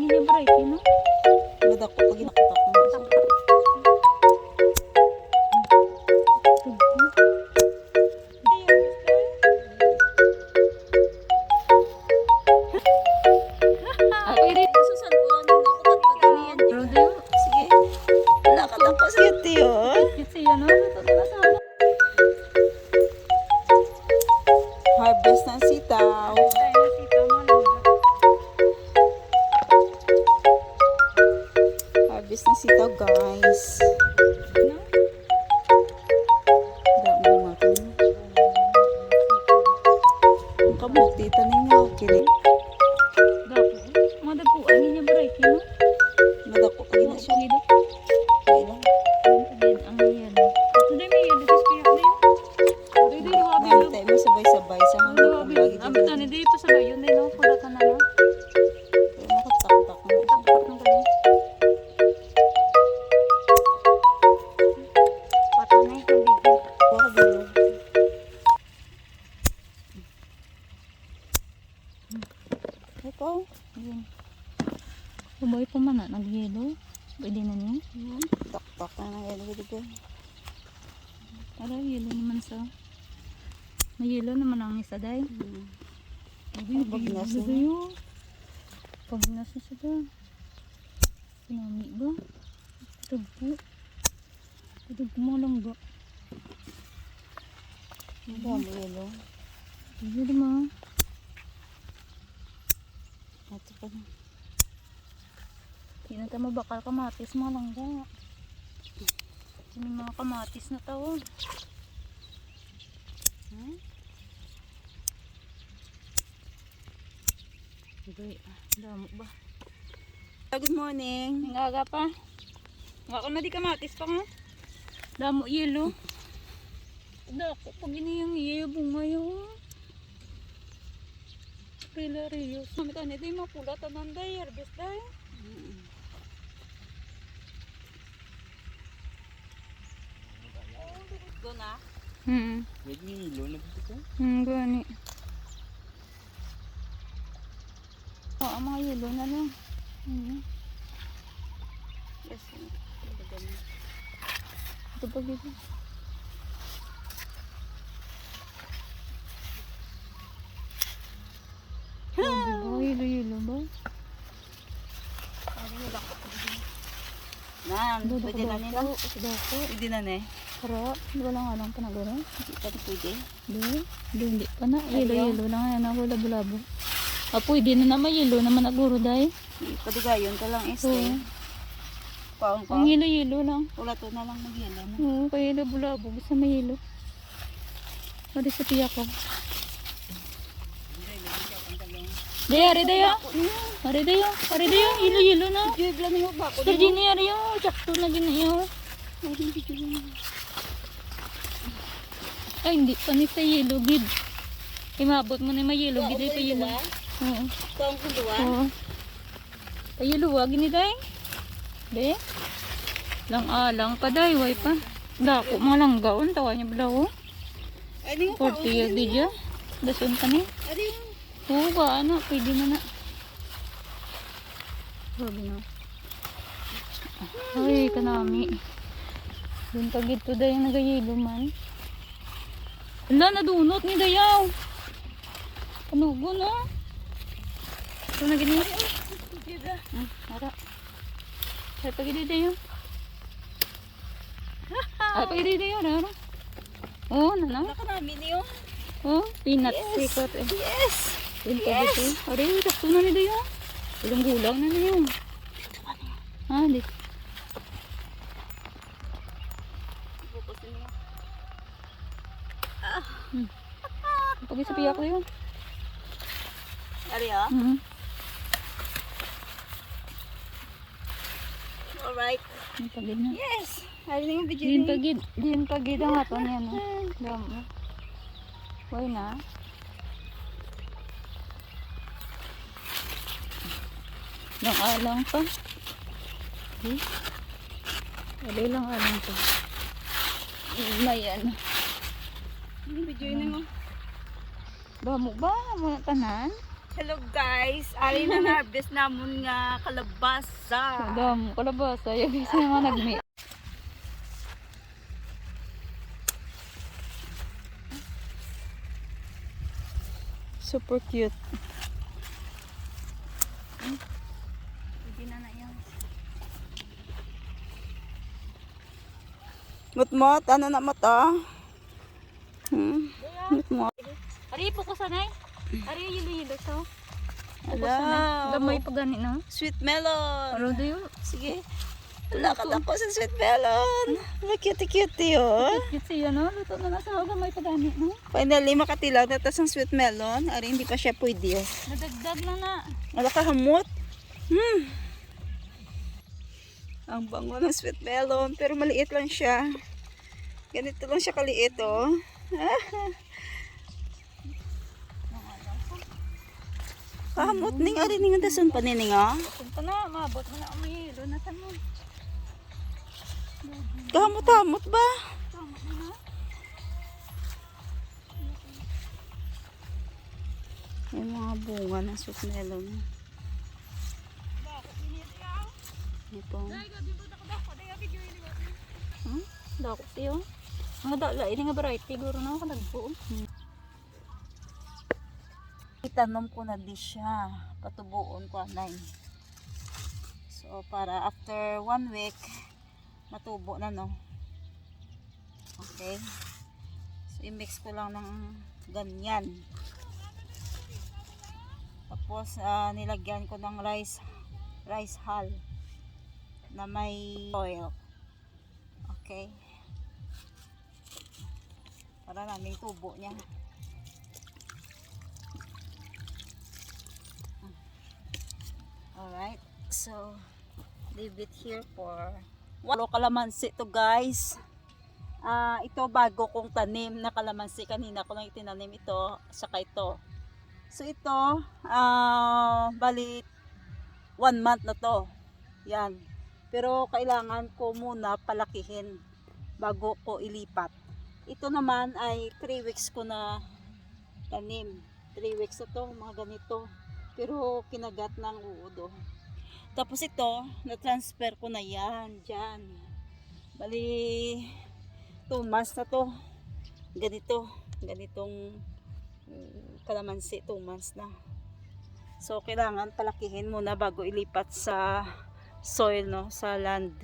niya break, no? Madako pag inakutak mo siya. Susan ko lang ako ba't ko din yan. Sige. Lakad ako sa tiyo. Harvest ng sitaw. Harvest ng sitaw, guys. Dami mga kanya. Ang kabuti, tanin nga. Kini. Madako pag ina siya. Okay lang. Nantay mo sabay-sabay sa hanggang kung lagi dyan. Pero nakatak-tak mo. Baka bilog. Ikaw? Kuboy pa man na, nag-yelo. Pwede na niya. Tak-tak na nang Para yelo naman sa... May yelo naman ang isa day. Pagnas na. Pagnas na siya da. Pinami ba? Tugpo. Tugpo mo lang ba? Ang dami yelo. Yelo ma. Ito pa na. Hindi na tayo mabakal kamatis mga langga. Hindi mga kamatis na tao. Damo ba? Good morning. Nangaga pa. Nga ka na di kamatis pa nga. Damo yelo. Dako pag iniyang yelo bunga yun. Rilarios. Kami ka nito yung mapula tanan day. Harvest day. Go na. Nag-iilo na ba ito? Gani. Oo, mga yelo na lang. Yes. Ito pa dito. Yelo ba? Nan, pwede na nila. Dako. Pwede na ne. Para, wala nga lang panagano. Hindi pa na pwede. Hindi pa na. Yelo lang yan. Ako labo-labo. Pwede na naman yelo naman naguro dahil. Padigayon ka lang este. Paong pa. Ang yelo lang. Wala to na lang mag-yelo na. Oo, kaya labo-labo. Gusto may yelo. Ari sa tiyak ko. Ari dayo. Yelo na. Jig lang yung bako. Sir Jenny, ari yun. Sakto na ginayo. Ay, hindi pa ni sa yelo, gid. Imabot mo na yung may yelo, gid. Ay, pa yelo. Oo. Ito ang kunduan. Oo. Pa yelo, wag ni day. De. Lang pa day, way pa. Dako, mga langgaon. Tawa niya balaw. Ano yung 40 year di dyan. Dasun ka ni. Ano yung Oo ba, ano, pwede na na. Grabe na. Ay, kanami. Doon pa gito daw yung nagayilo man. Wala, nadunot ni Dayaw. Panugo na. Ito na ganyan. Harap. Ay, pagili Dayaw. Ay, pagili Dayaw. Harap. Oo, nanang. nakarami niyo? Oh, peanut secret eh. Yes! Doon pa dito. Aray, sakto na ni Dayaw. Ilang gulang na Dayaw. Ah, dito. Pag sa piyak ko yun. Ari ah? Alright. Yung pagid na. Yes! Ari na yung video Din niya. pagid. Din pagid ang ato niya no. Damo. Why na? Lang alang pa. Wala lang alang pa. May ano. Yung video niya mo. Damo ba? Mga tanan? Hello guys, ari na na-harvest namon nga kalabasa. Dam, kalabasa. Yung guys naman nagmi. Super cute. Hindi na na yan. Mutmot, ano na mo to? Mutmot. Ari po ko sanay. Ari yelo-yelo to. Ala. Gamay pa gani na. Sweet melon. Ano dayo? Sige. Lakad ako sa sweet melon. Cute-cute oh. Cute siya no. Luto na na sa gamay pa gani no. Finally, makatilaw na tas ang sweet melon. Ari, hindi pa siya pwede. Nadagdag na na. Wala ka hamot. Ang bango ng sweet melon. Pero maliit lang siya. Ganito lang siya kaliit oh. Kahamot ning ari ning dason pa nining ah. Punta na, maabot mo na umihi. Doon na sa mo. Kahamot-hamot ba? Tama na. May mga bunga ng sweet melon. Ito. Dako siyo. Mga dala, ini nga variety. Guro na ako nagpo. Itanom ko na di siya. Patubuon ko anay. So, para after 1 week, matubo na no. Okay. So, i-mix ko lang ng ganyan. Tapos, nilagyan ko ng rice hull na may oil. Okay. Para namin tubo niya. Alright, so leave it here for walo kalamansi to guys. Ito bago kong tanim na kalamansi. Kanina ko lang itinanim ito, saka ito. So ito, bali 1 month na to. Yan. Pero kailangan ko muna palakihin bago ko ilipat. Ito naman ay 3 weeks ko na tanim. 3 weeks na to, mga ganito. Pero kinagat ng uudo. Tapos ito, na-transfer ko na yan, dyan. Bali, 2 months na to. Ganitong kalamansi, 2 months na. So, kailangan palakihin muna bago ilipat sa soil, no? Sa land.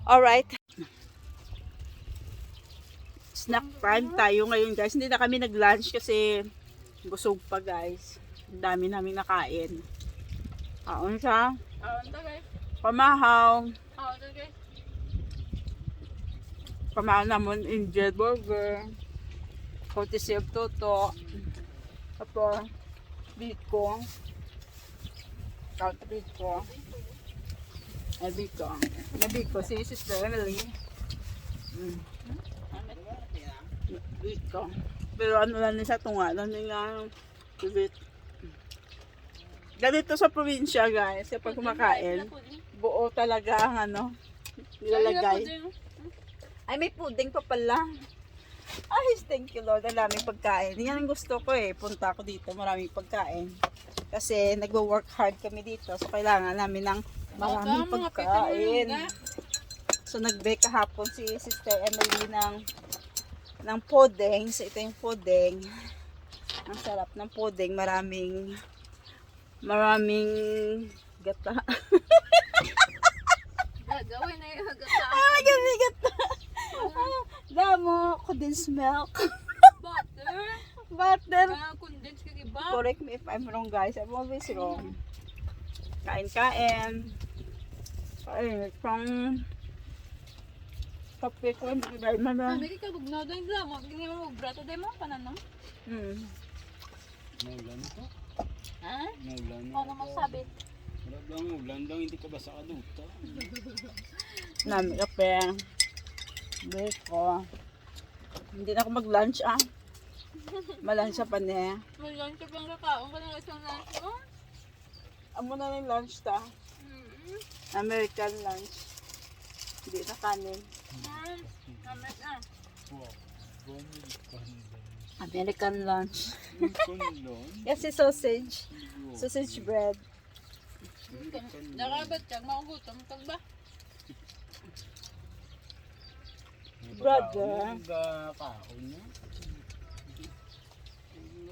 Alright. Snack time tayo ngayon, guys. Hindi na kami nag-lunch kasi busog pa, guys. Ang dami namin nakain. Kaon siya. Pamahaw. Pamahaw naman Angel Burger. Courtesy of Toto. Tapos, biko. Count biko. Biko. Si Sister Emily. Biko. Pero ano lang niya sa tunga. Ano niya bibit. Ganito sa probinsya, guys, kapag kumakain, buo talaga ang ano, nilalagay. Ay, may pudding pa pala. Ay, thank you Lord, ang daming pagkain. Yan ang gusto ko eh, punta ako dito, maraming pagkain. Kasi nagwo-work hard kami dito, so kailangan namin ng maraming pagkain. So nag-bake kahapon si Sister Emily ng pudding. So ito yung pudding. Ang sarap ng pudding, maraming gata. Gagawin na yung gata. Maraming gata. Damo, condensed milk. Butter. Condensed ka iba. Correct me if I'm wrong, guys. I'm always wrong. Kain. From kape ko, dahil man. Hindi ka bugnaw doon lang. Hindi mo brato din mo, pananong? Naulan ito. Ha? Naulan. Ano masabi? Wala bang ulan lang, hindi ka basa ka duta. Nami kape. Beko. Hindi na ako mag-lunch Malansya pa niya. Malang ka pang kakaon ka ng isang lunch mo? Amo na yung lunch ta. American lunch. Hindi na kanin. Namet na. Wow. Bumili ka. American lunch. Kondon. Kasi sausage. Sausage bread. Nakabat siya, makugutom ka ba? Brother. Kaon niya.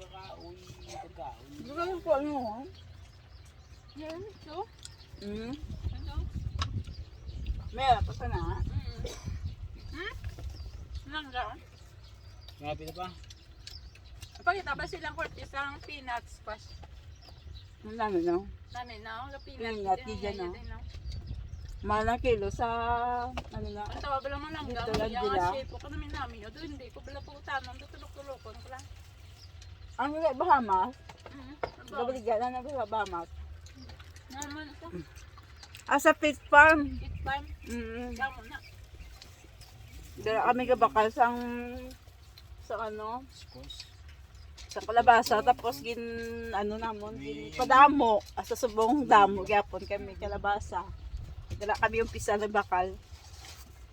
Kaon. Pagkaon. Ano po ano? Yan, ito. Hmm? Ito. Meron pa na. Langga. Grabe na pa. Pakita ba silang kortis ang peanut squash? Ang dami no? Nani na, ang Peanut, peanut. di dyan, no? Mana kilo sa ano na? Ang tawa ba lang langga? Dito lang Yung nila. shape ko namin namin. O doon hindi ko pala po tanong. Tutulok-tulokon ko lang. Ang mga Bahamas. Ano? Gabaligyan na ng Bahamas. Naman ito. Sa fish farm. Eat farm. Damo na. Dala kami kabakal sa ano, Squash. sa kalabasa tapos ano namon gin padamo sa subong damo gyapon kami kalabasa. Dala kami yung pisa ng bakal.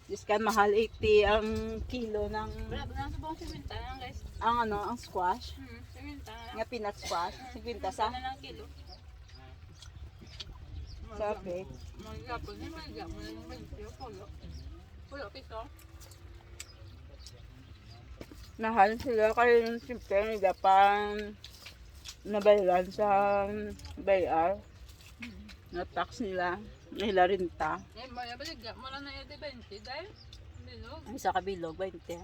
Just kan mahal 80 ang kilo ng Wala ba na sa buong siminta na guys? ang squash. Siminta na. Nga peanut squash, 50 sa Sana ng kilo. sabi. Magapon na magapon na yung magpilo. Pulo piso. Mahal sila kayo yung siyempre Japan nabayaran sa bayar na tax nila nila rinta Eh, maya ba nagap mo lang na yung 20 dahil? Bilog. ang isa kabilog 20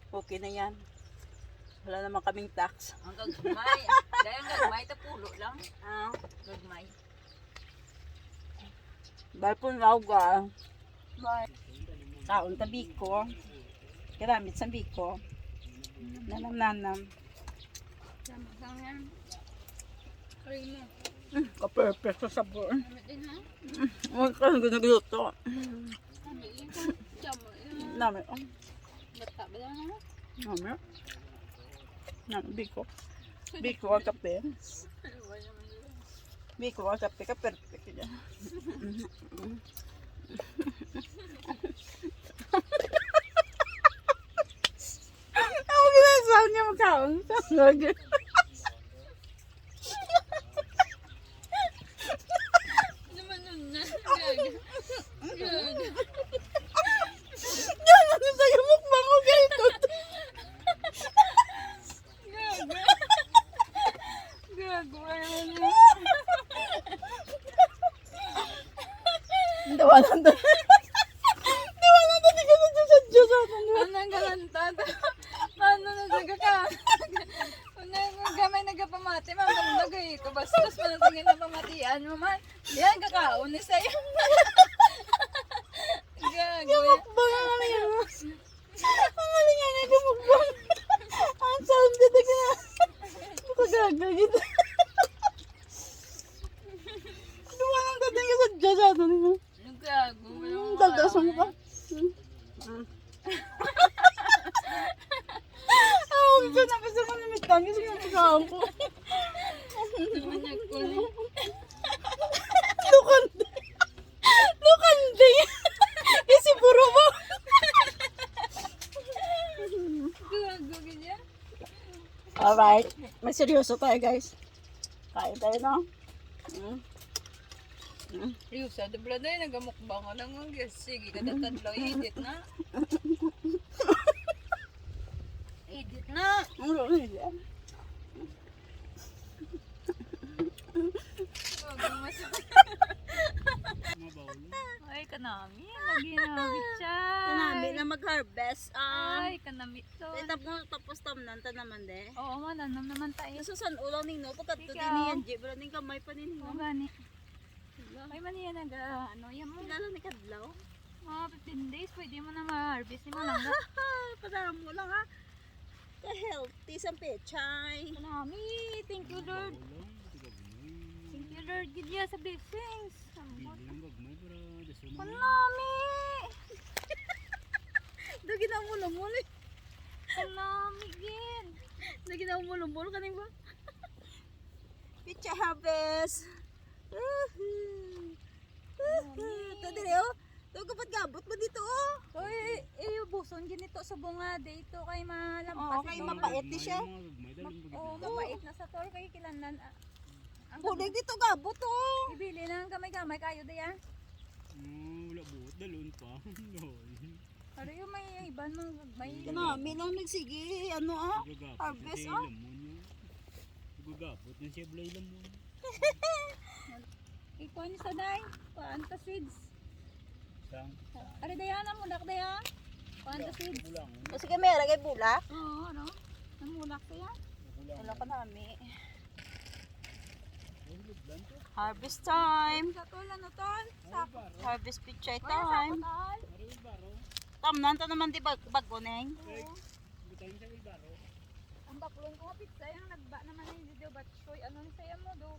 okay na yan wala naman kaming tax Ang gagmay. Dahil ang gagmay, tapulo lang. Gagmay. dahil po nauga taon tabi ko karamit sa biko nanam Sama lang yan. Karin mo. ka-perfect sa sabor Damit din ha? huwag ka nagluto Damit din ko. Sama yan. nami Bata ba lang ha? nami biko ang kape Wala naman yun. biko ang kape ka-perfect yan ako ginasaw niya magkaon Naman nun na. Gaga. Gaga. yan ano sa'yo mukbang ko ganito Gaga. Gago. Ano na? tawanan to di ka nagsasadyo sa akin Ano ang galantad? Ano na saga ka? Ano ang gamay nagapamati? Mamang lagay ko. Bastos mo na tingin na pamatian mo man. Yan, kakaon ni sa'yo. Gago. mukbang ang ano yan ang ano yan ay mukbang ang sound dito ka makagagagit tawanan to di ka sadyo sa akin Gago. daldas mo pa ako gusto na gusto ko namitan kasi yung pagkaon ko Manyag ko ni. Lukande kasi puro mo Gago. Ganyan. alright may seryoso tayo guys kain tayo no Riyo, sa dubla na yun, nagamukbang ka lang ang gas. Sige, katatadlaw, edit na. Edit na. Gago, masakit. Mabawl. Ay, kanami. Naginamit siya. Tanami na mag-harvest Ay, kanamit to. tapos tamnan ta naman de Oo, mananam naman tayo. nasusan ulang ning no pagkat to Ikaw. din yan di bro ning kamay pa nin Oo, no gani. Ay, maniya ano, yan mo. kilala ni kadlaw Mga 15 days, pwede mo na ma-harvest. Di mo lang ba? padam mo lang ha ka healthy sa pechay Kanami. Thank you, Lord. Thank you, Lord. Gidya sa blessings. Bili ng gagmay para daso mo. Kanami. dagi na mulumul Kanami, gin. dagi na mulumul kaning ba pechay harvest to dire oh Ito, gabot mo dito, oh. Oy, buson ginito sa bunga dito kay malampas. Oo, kay mapait di siya. Oo, mapait na sa tol kay kilanlan. Ang Bulig dito, gabot, oh. ibili ng gamay-gamay kayo diyan. Wala buot, dalon pa. Pero yung may iban mong may Kanami lang nagsige, ano, ah. Harvest, ah. Gagapot na siya blay lamon. ikuan ni sa day. Paanta seeds. Sang. Ari dayan ang mulak dayan. Paanta seeds. Kulang. O sige, may ragay bulak. Oo, ano? Namulak kaya? Kulang. Wala pa nami. Lublan to. Harvest time. Sa tol ano tol? Sa Harvest pichay Wala, time. sa tol. Maril baro. Tamnan to naman di bago, Neng. Butan sa baro. Ang baklon ko nga pizza yung nagba naman yung video batchoy. Ano ni saya mo do?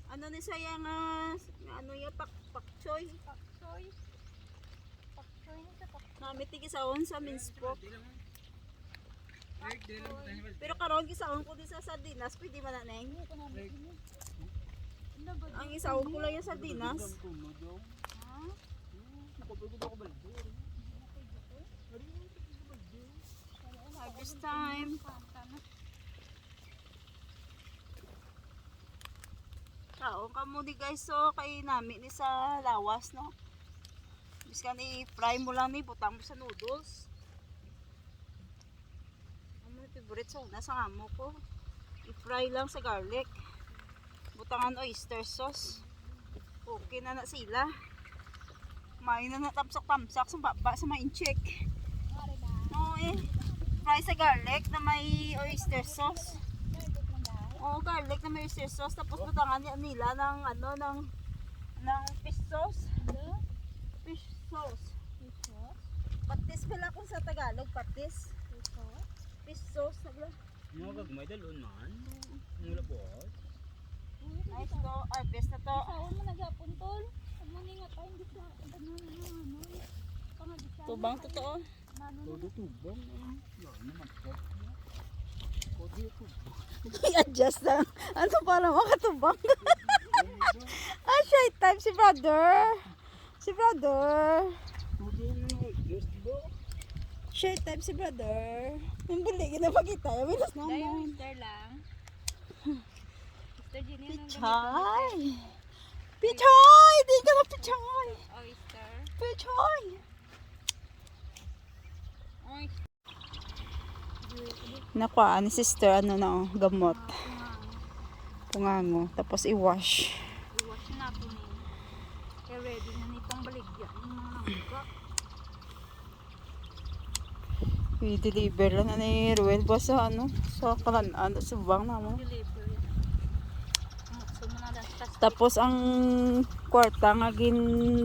Ano ni sayang, ano yung pakchoy. Pakchoy. Pakchoy ni sa pakchoy. Nami tigisaon sa minspok. Pero karon gisaon ko di sa sardinas, pwede man na, Neng. Ang isaon ko lang yung sardinas. Ha? Harvest time. Kaon ka mo di guys, so kay nami ni sa lawas, no? Biskan i-fry mo lang ni, butang mo sa noodles. Ang mga favorite sa una sa amo ko. I-fry lang sa garlic. Butangan oyster sauce. Okay na na sila. May na natapsak-tamsak sa baba sa mainchik. Oo eh. Fry sa garlic na may oyster sauce. Oo, garlic na may oyster sauce. Tapos butangan nila ng ano, ng fish sauce. Fish sauce. Patis pala kung sa Tagalog, patis. Fish sauce. Sagla. Mga gagmay dalon man. Wala buot. Nice to. Harvest na to. Saon mo nagapon tol. Ano ni nga tayo dito. Ano ano. Pangagisa. Tubang totoo. Todo tubong. Yan naman to. Todo tubong. I-adjust lang. Ano para makatubang? Shade time si brother. Si brother. Todo just do. Shade time si brother. Yung buligin na magkita. Minas Dayo naman. mister lang. Mister Jenny ang Pichay. Pichay! Di ka na pichay. oyster. Pichay. Oyster. Nakuha ni sister ano na oh, gamot. Pungango. Tapos i-wash. Iwas na po ni. Kaya ready na nitong baligyan. Yung mga nangga. I-deliver lang na ni Ruel ba sa ano? Sa kalanaan. Sa bang na mo. Deliver. So mo na dastas. Tapos ang kwarta nga gin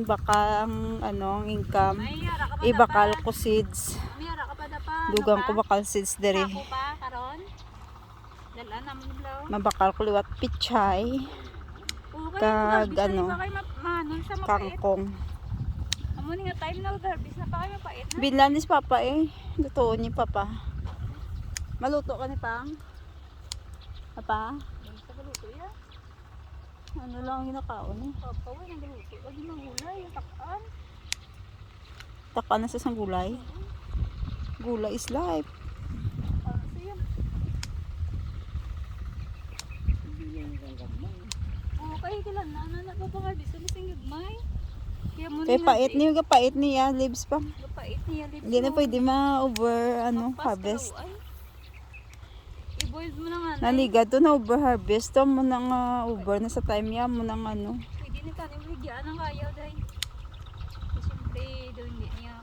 baka ang ano ang income May yara ka pa ibakal ko seeds. May yara ka pa da pa. Dugang ko bakal seeds dere. Ako pa karon. Dala naman blow. Mabakal ko liwat pichay, Kag, ano, manon sa mapait. kangkong. Amo ni nga time na garbis na pa kayo mapait na. Binlan ni papa eh. Luto ni papa. Maluto ka ni pang? Papa? Sa galuto ya. Ano lang ang ginakaon eh. Papa wa nang galuto. Wag mo gulay takan. Taka na sa sang gulay. Gulay is life. Para sa yan. Oh, kay kilan na papagarbis sa sing gagmay. Kaya mo Kaya pait niya, kapait niya, leaves pa. Gapait niya lips. Hindi na pwede ma-over harvest. I-boil mo na nga. Naliga to na over harvest to mo nang over na sa time niya mo nang ano. Pwede ni kanin higyan ang kayaw dahil. Siyempre, doon hindi niya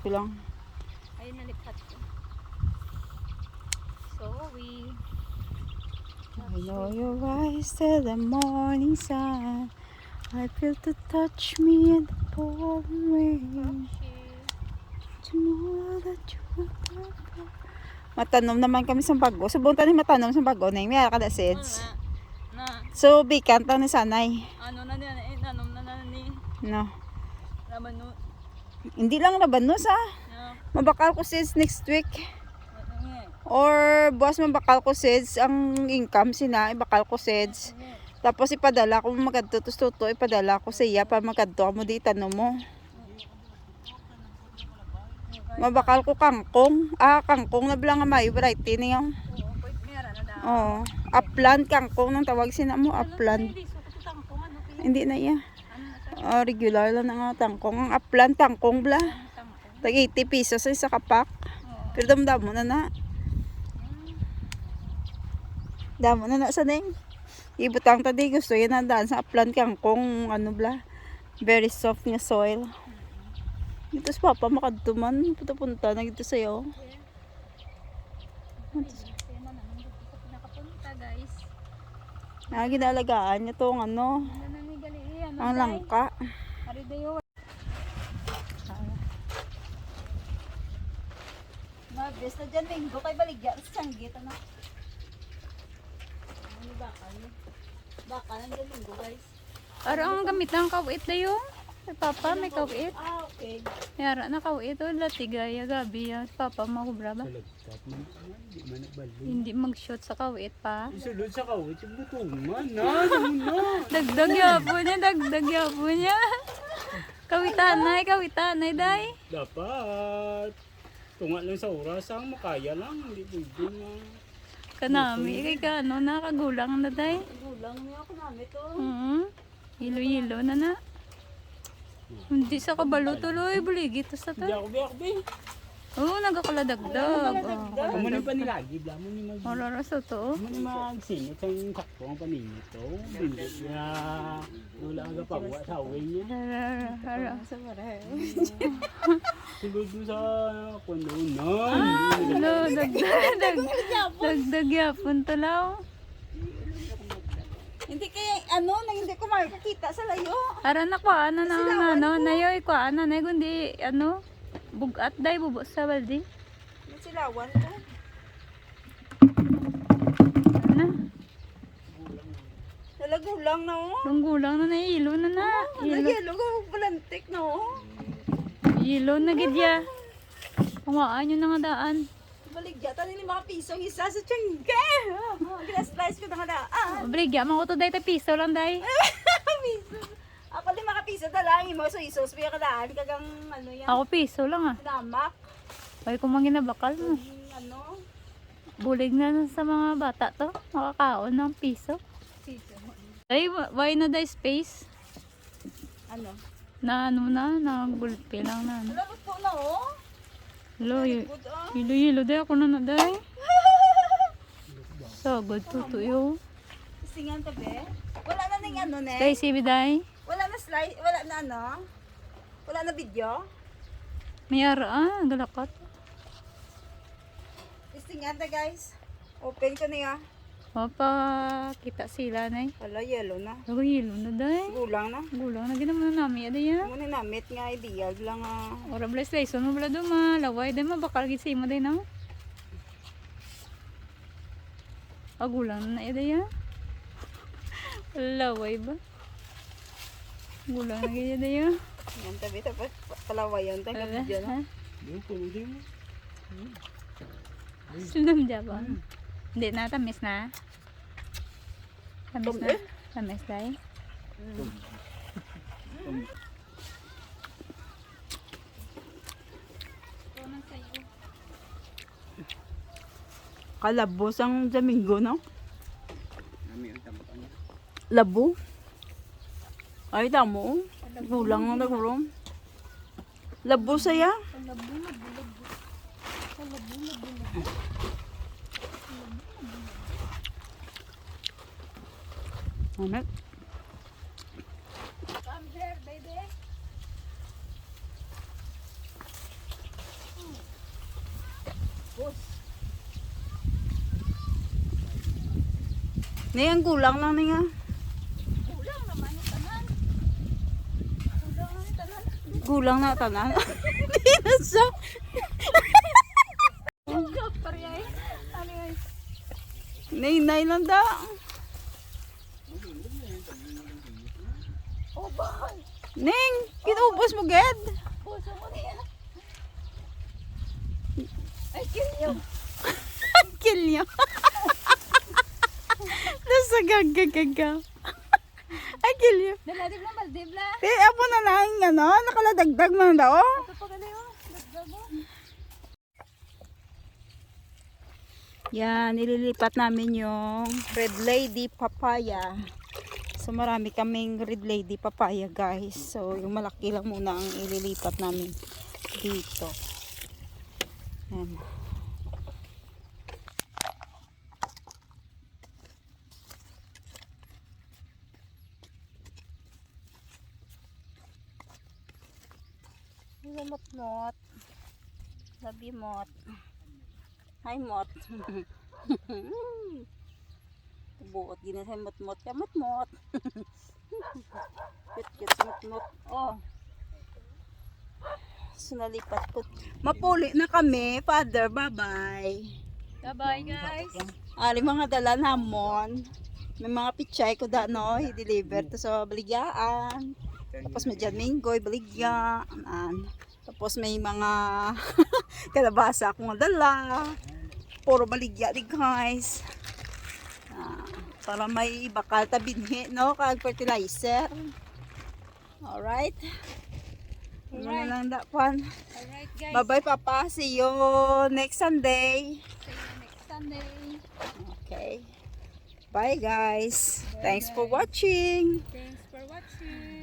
Kulang. ayun nalipat ko. So, we I know your eyes till the morning sun. I feel to touch me in the pouring rain. To know that you are. Matanom naman kami sa bago. Subong tayo matanom sa bago na yung may kada seeds. na So, bikan lang ni sanay. ano na niya nanom na ni No. laban no Hindi lang labanos ah. na Mabakal ko seeds next week. ano nga Or buwas mabakal ko seeds. Ang income sina, ibakal ko seeds. Tapos ipadala ko magadto. Tapos tuto, ipadala ko sa iya para magadto mo di tanong mo. Mabakal ko kangkong. Kangkong na bilang nga may variety niya. Oo, pwede meron na daw. Oo. Upland kangkong nang tawag sina mo. Upland. Hindi na iya. Regular lang nga tangkong. Ang upland tangkong bla. Tag 80 pesos sa isa kapak. Pero damdamo na na. Damo na na sa ning. Ibutang tadi gusto yan na daan sa upland kangkong ano bla. Very soft nga soil. Dito sa papa makadtuman. Punta-punta na dito sa'yo. Kaya na naman dito sa pinakapunta guys. Ginalagaan niya tong ano. Ano na ni gali ano Ang langka. Ari dayo. Mabes na dyan, Minggo. Kay baligya. Sa sanggit, ano? Ano bakal? Bakal nandiyan, Minggo, guys. Aro ang gamit ng kawit dayo. Ay, Papa, may kawit. Okay. Yara na kawit. O, latigaya, gabi yan. Papa, makubra ba? Salagkat man. Hindi man nagbalong. Hindi mag-shoot sa kawit pa. Isulod sa kawit, yung butungan na. Ano na? Dagdag yapo niya, dagdag yapo niya. Kawitanay, day. Dapat. Tunga lang sa oras, ang makaya lang. Hindi pwede na. Kanami, kay ka, ano, nakagulang na, day. Gulang niya ako namin to. Hilo-hilo na na. Hindi sa kabalo tuloy, buligit to sa Hindi to. ako biyakbi. Oo, nagkakaladagdag. Kamu na yung panilagi, mo ni mag... Wala na sa to. Mo ni magsinit ang sakto ang paninit to. Bindot niya. Wala ang gapagwa sa away niya. Hara. Sa mare. Sulod mo sa kondonan. Ano, dagdag yapon to law. Hindi kaya, ano, nang hindi ko makikita sa layo. Hara na kwa, ano na, ano, nayoy kwa, ano, na, kundi, ano, bugat day, bubos sa baldi. May silawan ko. Ano, Talagulang na, oh. lunggulang na, hilo na na. Nagyelo ko, balantik na, oh. Hilo na gidya. Kumaan yun na nga daan. Baligya, tani ni mga pisong isa sa tiyangge. Ginaslice ko na nga daan. Obligya, mga kuto day, piso lang day. Piso. Ako di makapiso na lang, imo so isos piya kadaan kagang ano yan. Ako piso lang ah. Namak, Ay, kung manginabakal mo. ano, Bulig na sa mga bata to. Makakaon ng piso. piso. Ay, why na day space? Ano? Na ano na gulpi lang na. Ano. Alam po na, oh. Lo, Good, oh. hilo day ako na day. So, good tutuyo. Singan tabi. Wala na ning ano, ne? Day, sibi day. Wala na slide, wala na ano? Wala na video? Mayara galakot. Singan ta, guys. Open ko niya. Opa, kita sila na. Wala, yellow na. Ako hilo na day. Gulang na. Gulang na ginawa na namin. Ada yan. Muna namit nga idea lang ah. Ora bless day. So, mo bala duma. Laway day mabakal gisi mo day na. Gulang na ada yan. Laway ba? Gulang na gaya day yan. Yan tabi, tapos palawayan tayo video na. Yung kunin mo. Sulam ba? Hindi na, tamis na. Tamis na. Tamis day. Kalabos ang Domingo, no? Nami ang tamat niya. Labo. Ay, damo. Gulang na nagulong. Labo saya. Ano? Come here, baby. Niyang gulang lang niya. Kulang naman yung tanan. Kulang naman yung tanan. Gulang na tanan. Hindi na siya. Pariyay. Ano yun? Nay lang da. Oh, bakal. Ning, kinubos mo, Ged. Puso mo niya. Ay, kinyo. Kill niya. Nasa gaga. Ay, kill niya. Daladig na Maldivla. Apo na lang, ano, nakaladagdag mo na daw. Ito pa gali oh. Dagdag mo. Yan, nililipat namin yung Red Lady papaya. So marami kaming Red Lady papaya guys. So yung malaki lang muna ang ililipat namin dito. Yan. Hello, Mot-Mot. Love you, Mot. Hi, Mot. Buot gina sa Mot-Mot. Ya, Mot-Mot. Cute si Mot-Mot. Oh. So, nalipat po. Mapuli na kami, Father. Bye-bye. Bye-bye guys. Ari mga dala namon. May mga pichay ko da no, i-deliver to sa baligyaan. Tapos may dyan minggoy, baligyaan. Tapos may mga kalabasa akong dala. Puro baligya di guys. Para may bakal tabinhi no, kag fertilizer. Alright. Alright. Lang dapan. Alright guys. Bye-bye Papa. See you next Sunday. See you next Sunday. Okay. Bye guys. Thanks for watching. Thanks for watching.